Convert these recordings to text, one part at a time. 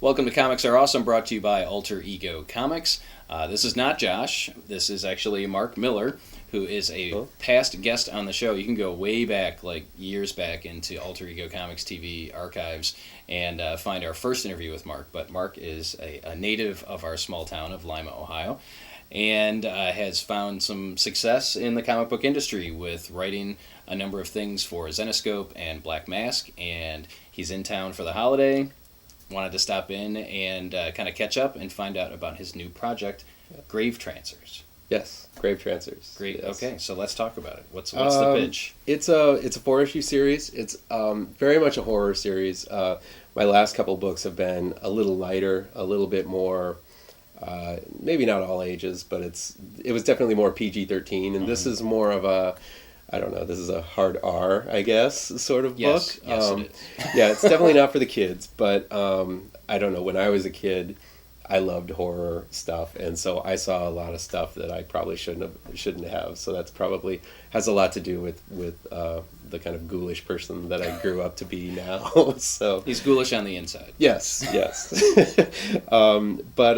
Welcome to Comics Are Awesome, brought to you by Alter Ego Comics. This is not Josh. This is actually Mark Miller, who is a past guest on the show. You can go way back, like years back, into Alter Ego Comics TV archives and find our first interview with Mark. But Mark is a native of our small town of Lima, Ohio, and has found some success in the comic book industry with writing a number of things for Zenescope and Black Mask. And he's in town for the holiday. Wanted to stop in and kind of catch up and find out about his new project, Gravetrancers. Yes, Gravetrancers. Great. Yes. Okay, so let's talk about it. What's the pitch? It's a 4-issue series. It's very much a horror series. My last couple books have been a little lighter, a little bit more, maybe not all ages, but it was definitely more PG-13, and this is more of a, I don't know, this is a hard R, I guess, sort of book. Yes, it is. Yeah, it's definitely not for the kids, but I don't know, when I was a kid, I loved horror stuff, and so I saw a lot of stuff that I probably shouldn't have. So that's probably has a lot to do with the kind of ghoulish person that I grew up to be now. So He's ghoulish on the inside. yes. But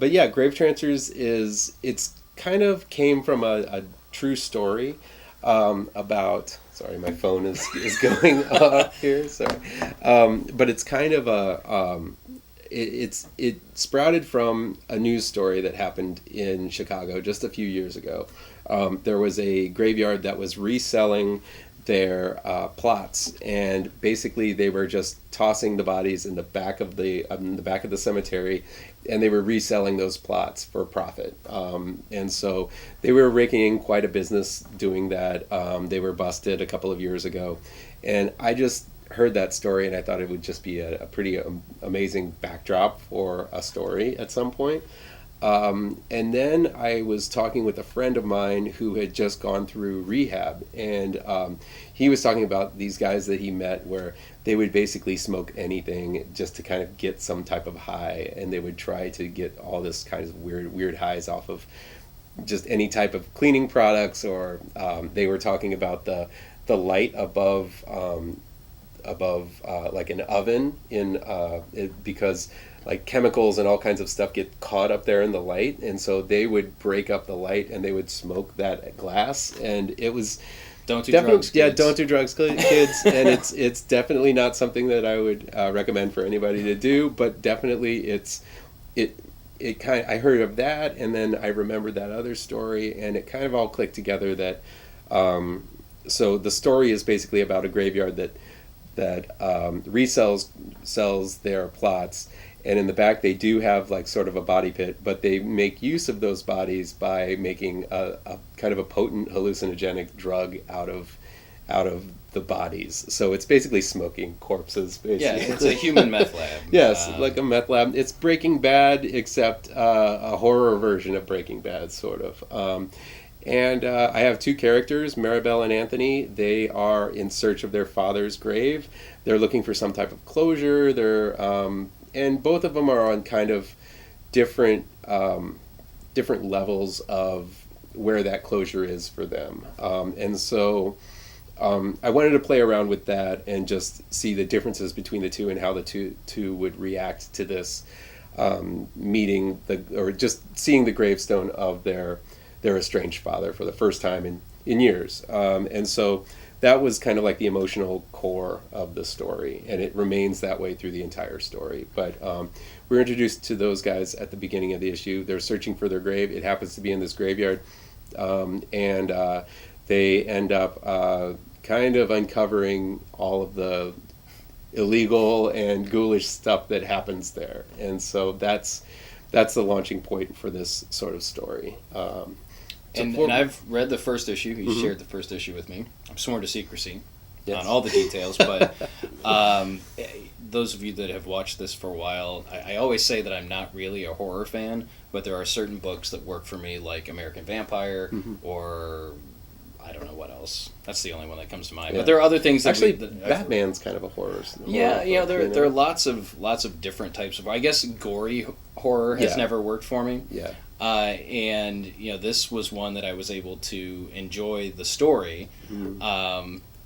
yeah, Gravetrancers it's kind of came from a true story about. Sorry, my phone is going off here. Sorry, but it's kind of it sprouted from a news story that happened in Chicago just a few years ago. There was a graveyard that was reselling their plots, and basically they were just tossing the bodies in the back of the cemetery, and they were reselling those plots for profit. And so they were raking in quite a business doing that. They were busted a couple of years ago, and I just heard that story and I thought it would just be a pretty amazing backdrop for a story at some point. And then I was talking with a friend of mine who had just gone through rehab, and he was talking about these guys that he met where they would basically smoke anything just to kind of get some type of high, and they would try to get all this kinds of weird highs off of just any type of cleaning products, or they were talking about the light above like an oven because like chemicals and all kinds of stuff get caught up there in the light, and so they would break up the light and they would smoke that glass, and it was Don't do drugs, kids. Yeah, don't do drugs, kids. And it's definitely not something that I would recommend for anybody to do, but definitely it kind of, I heard of that, and then I remembered that other story, and it kind of all clicked together that so the story is basically about a graveyard that sells their plots, and in the back they do have like sort of a body pit, but they make use of those bodies by making a kind of a potent hallucinogenic drug out of the bodies. So it's basically smoking corpses, basically. Yeah, it's a human meth lab. Yes, like a meth lab. It's Breaking Bad, except a horror version of Breaking Bad, sort of. And I have two characters, Maribel and Anthony. They are in search of their father's grave. They're looking for some type of closure. And both of them are on kind of different levels of where that closure is for them. And so I wanted to play around with that and just see the differences between the two and how the two would react to this meeting, or just seeing the gravestone of their estranged father for the first time in years. And so that was kind of like the emotional core of the story, and it remains that way through the entire story. But we're introduced to those guys at the beginning of the issue. They're searching for their grave. It happens to be in this graveyard, and they end up kind of uncovering all of the illegal and ghoulish stuff that happens there. And so that's the launching point for this sort of story. And I've read the first issue. You shared the first issue with me. I'm sworn to secrecy Yes. on all the details, but those of you that have watched this for a while, I always say that I'm not really a horror fan, but there are certain books that work for me, like American Vampire, or I don't know what else. That's the only one that comes to mind. Yeah. But there are other things that actually Batman's kind of a horror. Yeah, there are lots of different types of. I guess gory horror has never worked for me. Yeah. And this was one that I was able to enjoy the story,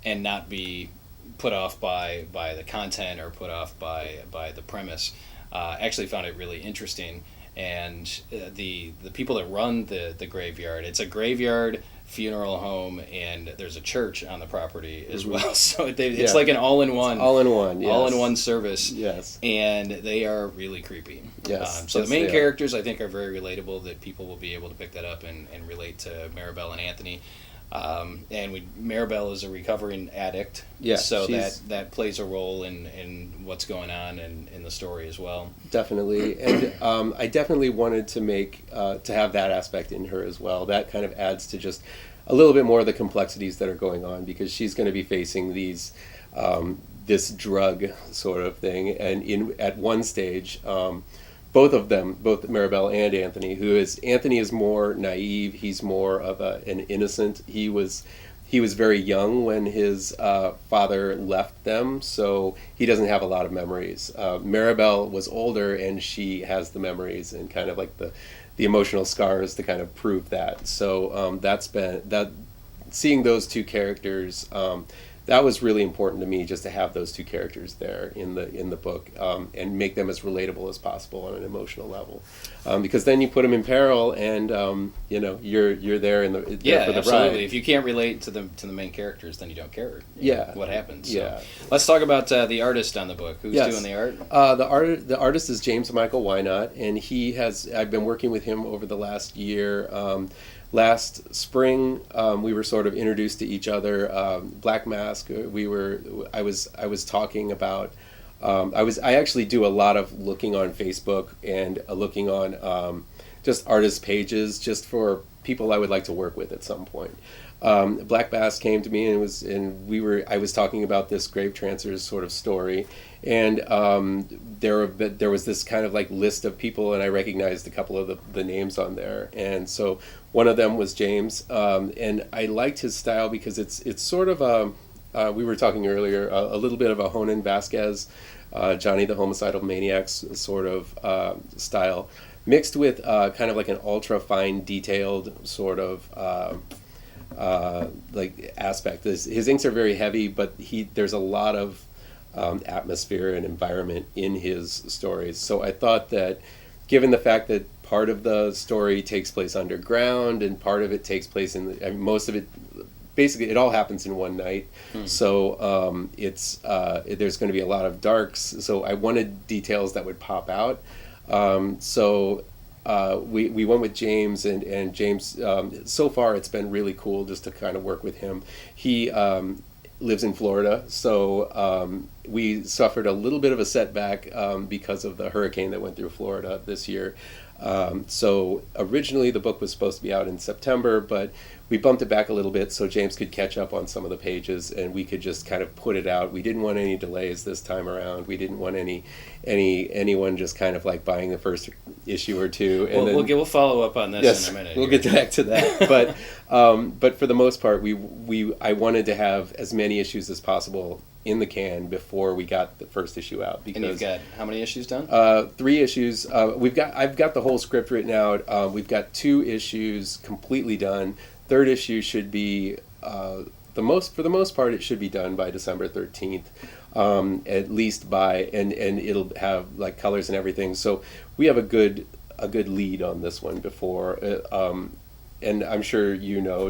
and not be put off by the content or put off by the premise. actually found it really interesting. And the people that run the graveyard, it's a graveyard, funeral home, and there's a church on the property as well. So it's like an all-in-one, all-in-one, yes. all-in-one service. Yes, and they are really creepy. Yes, so the main characters, I think, are very relatable. That people will be able to pick that up and relate to Maribel and Anthony. And Maribel is a recovering addict, so that plays a role in what's going on in the story as well. Definitely, and I definitely wanted to make to have that aspect in her as well. That kind of adds to just a little bit more of the complexities that are going on, because she's going to be facing these this drug sort of thing, and at one stage. Both of them, both Maribel and Anthony, Anthony is more naive. He's more of an innocent. He was very young when his father left them, so he doesn't have a lot of memories. Maribel was older, and she has the memories and kind of like the emotional scars to kind of prove that. So seeing those two characters. That was really important to me, just to have those two characters there in the book, and make them as relatable as possible on an emotional level, because then you put them in peril, and you're there for the absolutely. ride. If you can't relate to the main characters, then you don't care. What happens. So. Yeah. Let's talk about the artist on the book. Who's doing the art? The artist is James Michael Wynot, and I've been working with him over the last year. Last spring, we were sort of introduced to each other. Black Mask. I was talking about. I actually do a lot of looking on Facebook and looking on just artist pages, just for people I would like to work with at some point. Black Bass came to me, I was talking about this Gravetrancers sort of story, and there was this kind of like list of people, and I recognized a couple of the names on there, and so one of them was James, and I liked his style because it's sort of we were talking earlier, a little bit of a Honan Vasquez, Johnny the Homicidal Maniac's sort of style, mixed with kind of like an ultra fine detailed sort of like aspect. His inks are very heavy, but there's a lot of atmosphere and environment in his stories. So I thought that, given the fact that part of the story takes place underground and part of it takes place most of it, basically it all happens in one night. So there's going to be a lot of darks. So I wanted details that would pop out. We went with James, and James, so far it's been really cool just to kind of work with him. He lives in Florida, so we suffered a little bit of a setback because of the hurricane that went through Florida this year. So originally the book was supposed to be out in September, but we bumped it back a little bit so James could catch up on some of the pages and we could just kind of put it out. We didn't want any delays this time around. We didn't want anyone just kind of like buying the first issue or two. And we'll follow up on this in a minute. We'll get back to that. But for the most part, I wanted to have as many issues as possible in the can before we got the first issue out. Because, and you've got how many issues done? 3 issues. I've got the whole script written out. We've got 2 issues completely done. 3rd issue should be for the most part it should be done by December 13th, at least by and it'll have like colors and everything. So we have a good lead on this one before. And I'm sure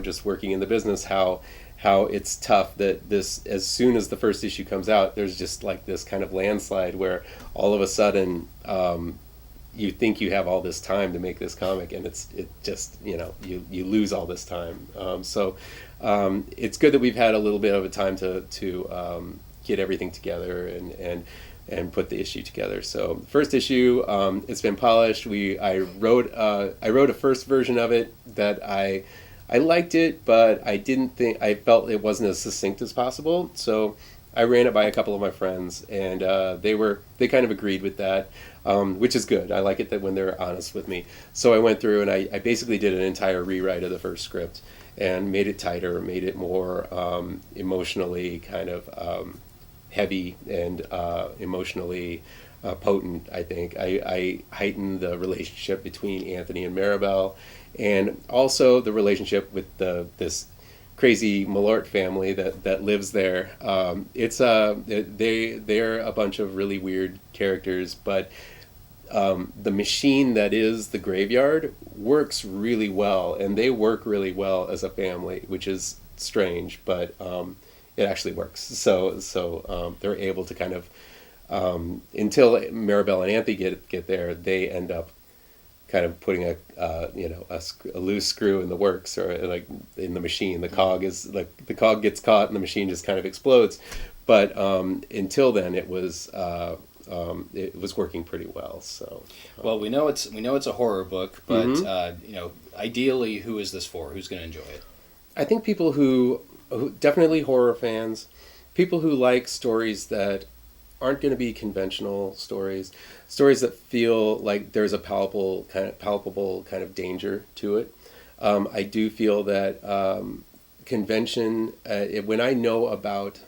just working in the business how it's tough that this, as soon as the first issue comes out, there's just like this kind of landslide where all of a sudden you think you have all this time to make this comic, and it just you lose all this time. So it's good that we've had a little bit of a time to get everything together and put the issue together. So first issue, it's been polished. I wrote a first version of it that I liked it, but I felt it wasn't as succinct as possible. So I ran it by a couple of my friends, and they kind of agreed with that, which is good. I like it that when they're honest with me. So I went through and I basically did an entire rewrite of the first script and made it tighter, made it more emotionally kind of heavy and emotionally potent. I think I heightened the relationship between Anthony and Maribel, and also the relationship with this crazy Malort family that lives there. They're a bunch of really weird characters, but the machine that is the graveyard works really well, and they work really well as a family, which is strange, but it actually works. So they're able to kind of until Maribel and Anthony get there, they end up kind of putting a loose screw in the works, or like in the machine. The cog gets caught and the machine just kind of explodes. But until then, it was working pretty well. So well, we know it's a horror book, but ideally, who is this for? Who's going to enjoy it? I think people who definitely horror fans, people who like stories that aren't going to be conventional stories that feel like there's a palpable kind of danger to it. I do feel that convention, when I know about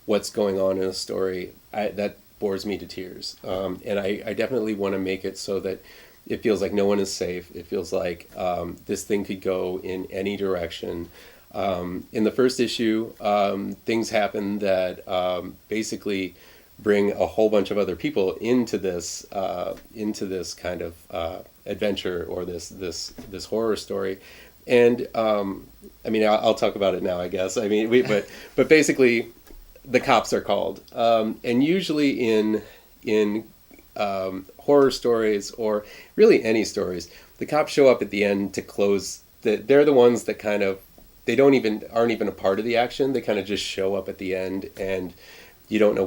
what's going on in a story, that bores me to tears. And I definitely want to make it so that it feels like no one is safe. It feels like this thing could go in any direction. In the first issue, things happen that basically bring a whole bunch of other people into this kind of adventure, or this horror story. And I mean, I'll talk about it now, I guess. I mean, but basically, the cops are called, and usually in horror stories, or really any stories, the cops show up at the end to close. They're the ones that kind of aren't even a part of the action. They kind of just show up at the end, and you don't know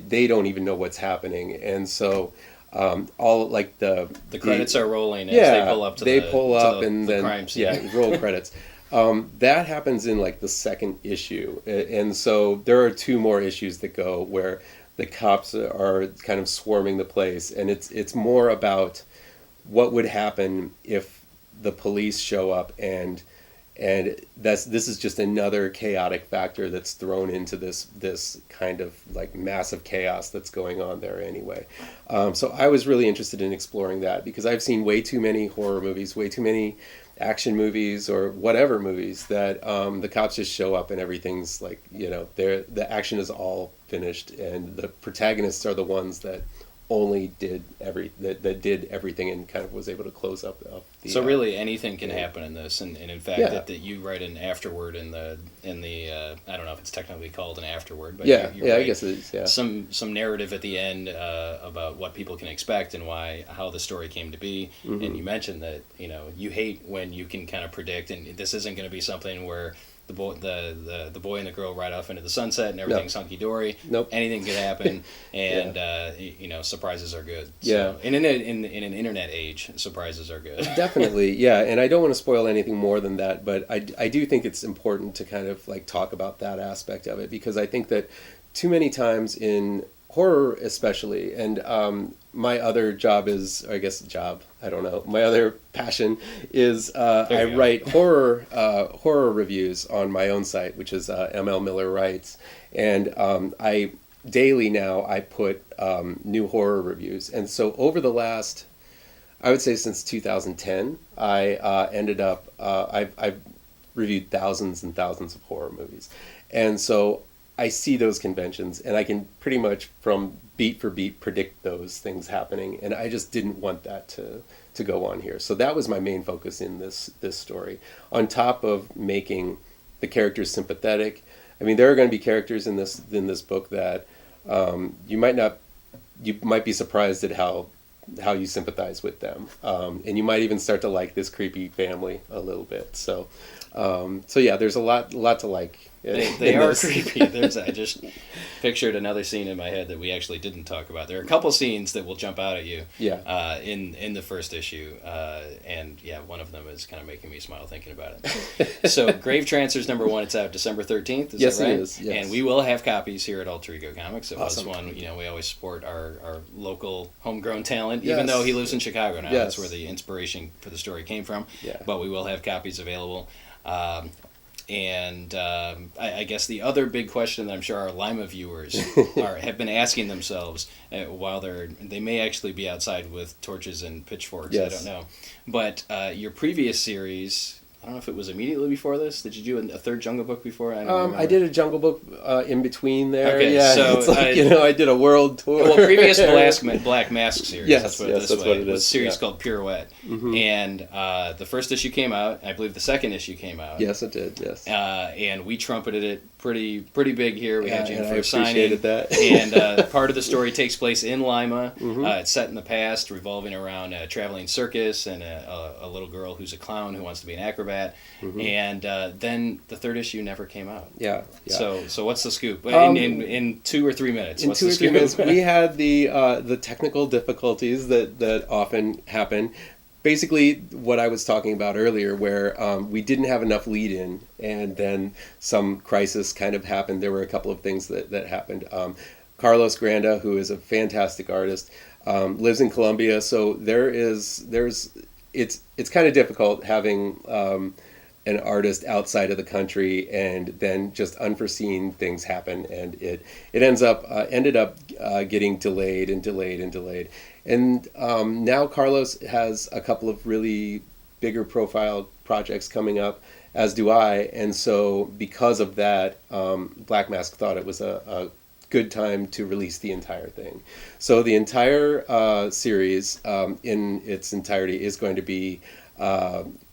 they don't even know what's happening. And so all like the credits are rolling as they pull up to the crime scene. Roll credits. That happens in like the second issue, and so there are two more issues that go where the cops are kind of swarming the place, and it's more about what would happen if the police show up, and this is just another chaotic factor that's thrown into this kind of like massive chaos that's going on there anyway. So I was really interested in exploring that, because I've seen way too many horror movies, way too many action movies, or whatever movies, that the cops just show up and everything's like, the action is all finished, and the protagonists are the ones that only did everything and kind of was able to close up the. So really, anything can happen in this, and in fact, that you write an afterword in the I don't know if it's technically called an afterword, but you're right. I guess it is. Yeah. Some narrative at the end about what people can expect and how the story came to be, and you mentioned that you hate when you can kind of predict, and this isn't going to be something where the boy and the girl ride off into the sunset and everything's hunky dory. Nope. Anything could happen, and surprises are good. Yeah. So, in an internet age, surprises are good. Definitely, yeah. And I don't want to spoil anything more than that, but I do think it's important to kind of like talk about that aspect of it, because I think that too many times in horror especially, and my other job is, I guess I don't know, my other passion is I write horror reviews on my own site, which is ML Miller Writes, and I daily now I put new horror reviews. And so over the last, I would say since 2010, I ended up I've reviewed thousands and thousands of horror movies, and so I see those conventions, and I can pretty much from beat for beat predict those things happening, and I just didn't want that to go on here. So that was my main focus in this story. On top of making the characters sympathetic, I mean, there are going to be characters in this book that you might be surprised at how you sympathize with them, and you might even start to like this creepy family a little bit. So yeah, there's a lot to like. They are creepy. I just pictured another scene in my head that we actually didn't talk about. There are a couple scenes that will jump out at you. Yeah. In the first issue, and yeah, one of them is kind of making me smile thinking about it. So, Gravetrancers #1, it's out December 13th. Yes, that right? It is. Yes. And we will have copies here at Alter Ego Comics. It Awesome. was one. We always support our local homegrown talent, Yes. even though he lives in Chicago now. Yes. That's where the inspiration for the story came from. Yeah. But we will have copies available. And I guess the other big question that I'm sure our Lima viewers have been asking themselves while they may actually be outside with torches and pitchforks. Yes. I don't know. But your previous series, don't know if it was immediately before this. Did you do a third Jungle Book before? I don't remember. I did a Jungle Book in between there. Okay, yeah, so it's like, I did a world tour. Well, previous Black Mask series. Yes, let's put it yes, this that's way, what it was is, a series yeah. called Pirouette, and the first issue came out. I believe the second issue came out. Yes, it did. Yes. And we trumpeted it pretty big here. We had you in for a signing. I appreciated that. And part of the story takes place in Lima. It's set in the past, revolving around a traveling circus and a little girl who's a clown who wants to be an acrobat. And then the third issue never came out. Yeah. So what's the scoop? In 2 or 3 minutes. In what's 2 the or 3 scoop? minutes, we had the technical difficulties that often happen. Basically, what I was talking about earlier, where we didn't have enough lead in, and then some crisis kind of happened. There were a couple of things that happened. Carlos Granda, who is a fantastic artist, lives in Colombia, so it's kind of difficult having an artist outside of the country, and then just unforeseen things happen, and it ended up getting delayed. And now Carlos has a couple of really bigger profile projects coming up, as do I. And so because of that, Black Mask thought it was a good time to release the entire thing. So the entire series in its entirety is going to be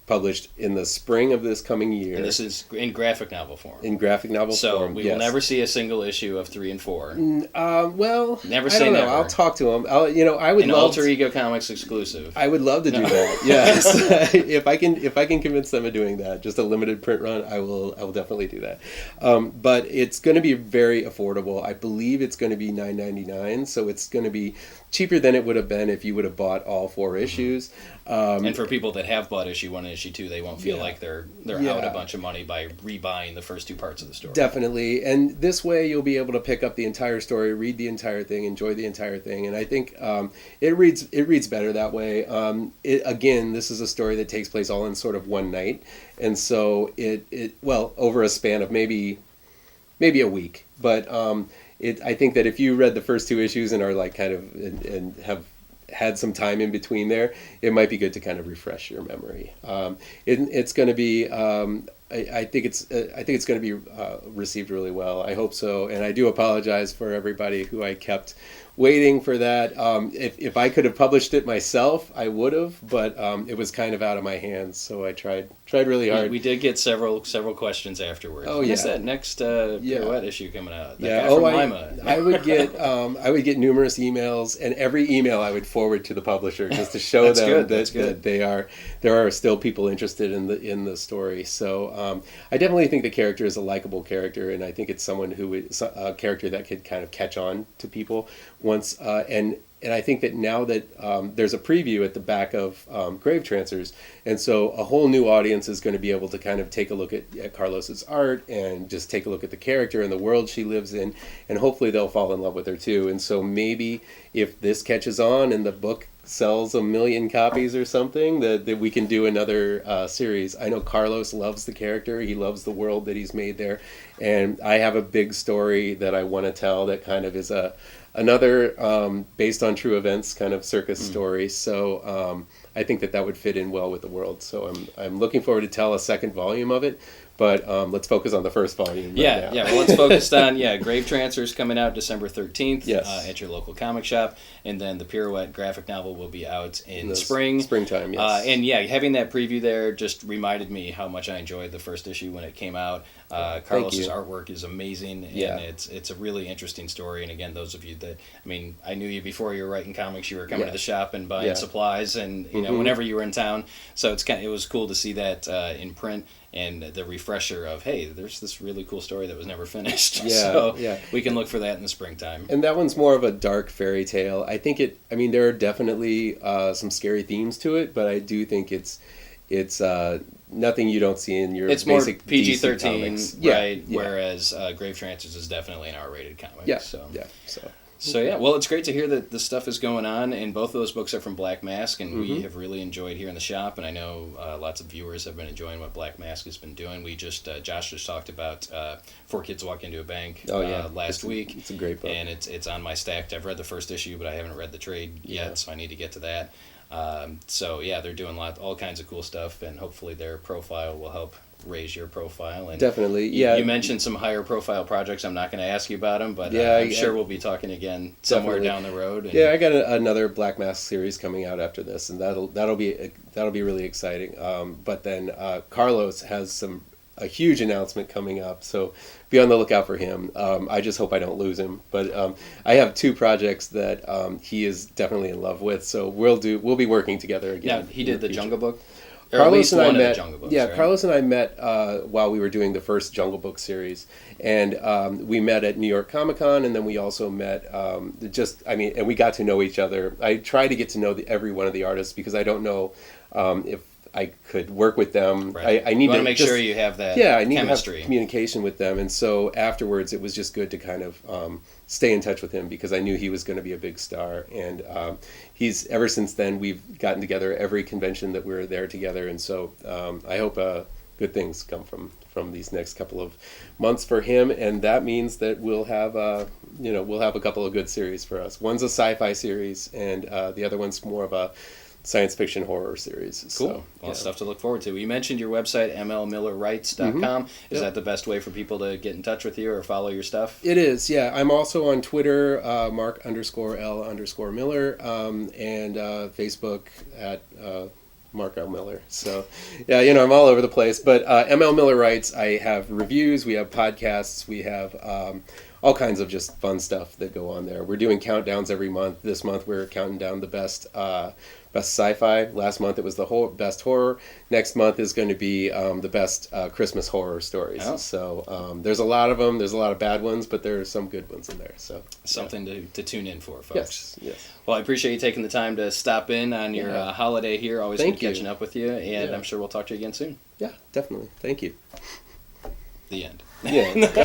published in the spring of this coming year. And this is in graphic novel form. In graphic novel so form, we will never see a single issue of 3 and 4. Well, never I say don't know. never. I'll talk to him. I would An love Alter Ego Comics exclusive. I would love to do that. Yes, if I can convince them of doing that, just a limited print run, I will definitely do that. But it's going to be very affordable. I believe it's going to be $9.99, so it's going to be cheaper than it would have been if you would have bought all 4 issues. And for people that have bought issue 1 and issue 2, they won't feel like they're out a bunch of money by rebuying the first 2 parts of the story. Definitely, and this way you'll be able to pick up the entire story, read the entire thing, enjoy the entire thing, and I think it reads better that way. Again, this is a story that takes place all in sort of one night, and so it over a span of maybe a week, but I think that if you read the first 2 issues and are like kind of and have had some time in between there, it might be good to kind of refresh your memory. It's going to be. I think it's going to be received really well. I hope so, and I do apologize for everybody who I kept waiting for that. If I could have published it myself, I would have, but it was kind of out of my hands. So I tried really hard. We did get several questions afterwards. Oh, when yeah. is that next Pirouette issue coming out? That Yeah. guy from Lima. I would get numerous emails, and every email I would forward to the publisher just to show them that there are still people interested in the story. So I definitely think the character is a likable character, and I think it's someone who is a character that could kind of catch on to people once. And I think that now that there's a preview at the back of Gravetrancers, and so a whole new audience is going to be able to kind of take a look at Carlos's art and just take a look at the character and the world she lives in, and hopefully they'll fall in love with her too. And so maybe if this catches on and the book sells 1 million copies or something, that we can do another series. I know Carlos loves the character. He loves the world that he's made there. And I have a big story that I want to tell that kind of is another based on true events kind of circus story. So I think that would fit in well with the world. So I'm looking forward to tell a second volume of it. But let's focus on the first volume. Yeah. Well, let's focus on Gravetrancers coming out December 13th at your local comic shop, and then the Pirouette graphic novel will be out in springtime. Yes. And having that preview there just reminded me how much I enjoyed the first issue when it came out. Carlos's artwork is amazing, and it's a really interesting story. And again, those of you that I knew you before you were writing comics. You were coming to the shop and buying supplies, and whenever you were in town. So it was cool to see that in print. And the refresher of, hey, there's this really cool story that was never finished. We can look for that in the springtime. And that one's more of a dark fairy tale. I think there are definitely some scary themes to it, but I do think it's nothing you don't see in your basic more PG-13, right? Yeah. Whereas Gravetrancers is definitely an R-rated comic. So well, it's great to hear that this stuff is going on, and both of those books are from Black Mask, and we have really enjoyed here in the shop, and I know lots of viewers have been enjoying what Black Mask has been doing. We just Josh just talked about 4 Kids Walk Into a Bank last week. It's a great book, and it's on my stack. I've read the first issue, but I haven't read the trade yet, so I need to get to that. So yeah, they're doing all kinds of cool stuff, and hopefully their profile will help raise your profile. And definitely, yeah. You mentioned some higher profile projects. I'm not going to ask you about them, but yeah, I'm sure we'll be talking again somewhere down the road. And yeah, I got another Black Mask series coming out after this, and that'll be really exciting. But then Carlos has a huge announcement coming up, so be on the lookout for him. I just hope I don't lose him. But I have 2 projects that he is definitely in love with, so we'll be working together again. Now, he did the Jungle Book. Carlos and I met. Books, yeah, right? Carlos and I met while we were doing the first Jungle Book series, and we met at New York Comic Con, and then we also met. And we got to know each other. I try to get to know every one of the artists because I don't know if I could work with them. Right. I need to to make sure you have that. Yeah, I need chemistry. to have communication with them, and so afterwards, it was just good to kind of stay in touch with him because I knew he was going to be a big star, and he's ever since then we've gotten together every convention that we were there together, and so I hope good things come from these next couple of months for him, and that means that we'll have a couple of good series for us. One's a sci-fi series, and the other one's more of a science fiction horror series. Cool. Stuff to look forward to. You mentioned your website, mlmillerwrites.com. Mm-hmm. Is that the best way for people to get in touch with you or follow your stuff? It is, yeah. I'm also on Twitter, Marc_L_Miller, and Facebook at Marc L. Miller. So, yeah, I'm all over the place. But ML Miller Writes, I have reviews, we have podcasts, we have all kinds of just fun stuff that go on there. We're doing countdowns every month. This month we're counting down the best sci-fi. Last month it was the best horror. Next month is going to be the best Christmas horror stories. Oh. So there's a lot of them. There's a lot of bad ones, but there are some good ones in there. So something to tune in for, folks. Yes. Well, I appreciate you taking the time to stop in on your holiday here. Always good catching up with you, and I'm sure we'll talk to you again soon. Yeah, definitely. Thank you. The end. Yeah.